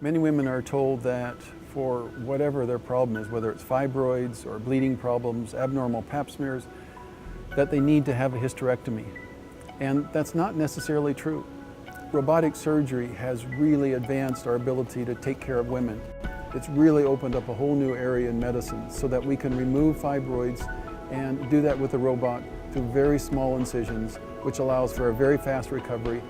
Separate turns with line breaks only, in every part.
Many women are told that for whatever their problem is, whether it's fibroids or bleeding problems, abnormal pap smears, that they need to have a hysterectomy. And that's not necessarily true. Robotic surgery has really advanced our ability to take care of women. It's really opened up a whole new area in medicine so that we can remove fibroids and do that with a robot through very small incisions, which allows for a very fast recovery.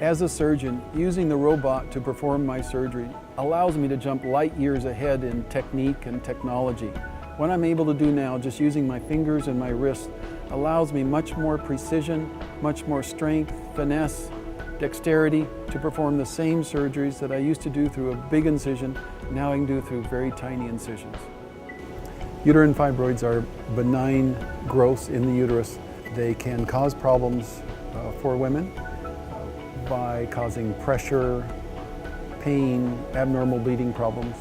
As a surgeon, using the robot to perform my surgery allows me to jump light years ahead in technique and technology. What I'm able to do now, just using my fingers and my wrists, allows me much more precision, much more strength, finesse, dexterity to perform the same surgeries that I used to do through a big incision. Now I can do through very tiny incisions. Uterine fibroids are benign growths in the uterus. They can cause problems for women by causing pressure, pain, abnormal bleeding problems.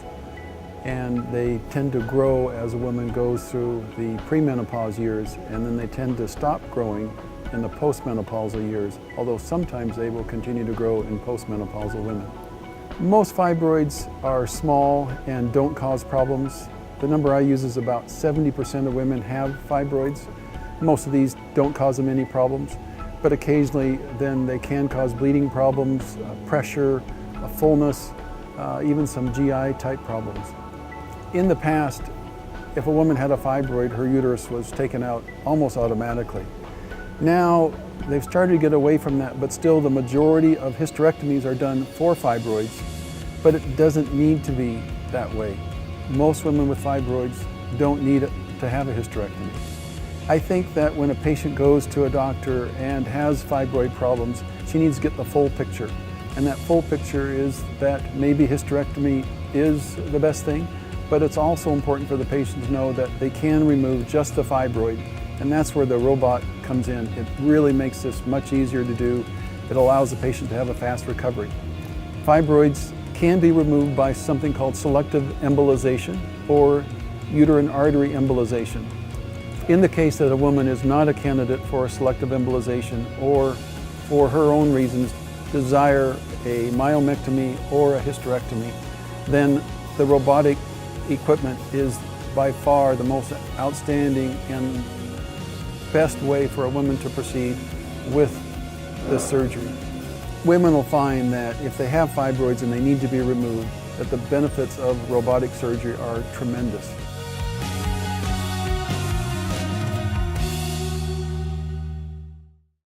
And they tend to grow as a woman goes through the premenopause years, and then they tend to stop growing in the postmenopausal years, although sometimes they will continue to grow in postmenopausal women. Most fibroids are small and don't cause problems. The number I use is about 70% of women have fibroids. Most of these don't cause them any problems, but occasionally then they can cause bleeding problems, pressure, fullness, even some GI type problems. In the past, if a woman had a fibroid, her uterus was taken out almost automatically. Now they've started to get away from that, but still the majority of hysterectomies are done for fibroids, but it doesn't need to be that way. Most women with fibroids don't need to have a hysterectomy. I think that when a patient goes to a doctor and has fibroid problems, she needs to get the full picture. And that full picture is that maybe hysterectomy is the best thing, but it's also important for the patient to know that they can remove just the fibroid. And that's where the robot comes in. It really makes this much easier to do. It allows the patient to have a fast recovery. Fibroids can be removed by something called selective embolization or uterine artery embolization. In the case that a woman is not a candidate for a selective embolization or for her own reasons desire a myomectomy or a hysterectomy, then the robotic equipment is by far the most outstanding and best way for a woman to proceed with this surgery. Women will find that if they have fibroids and they need to be removed, that the benefits of robotic surgery are tremendous.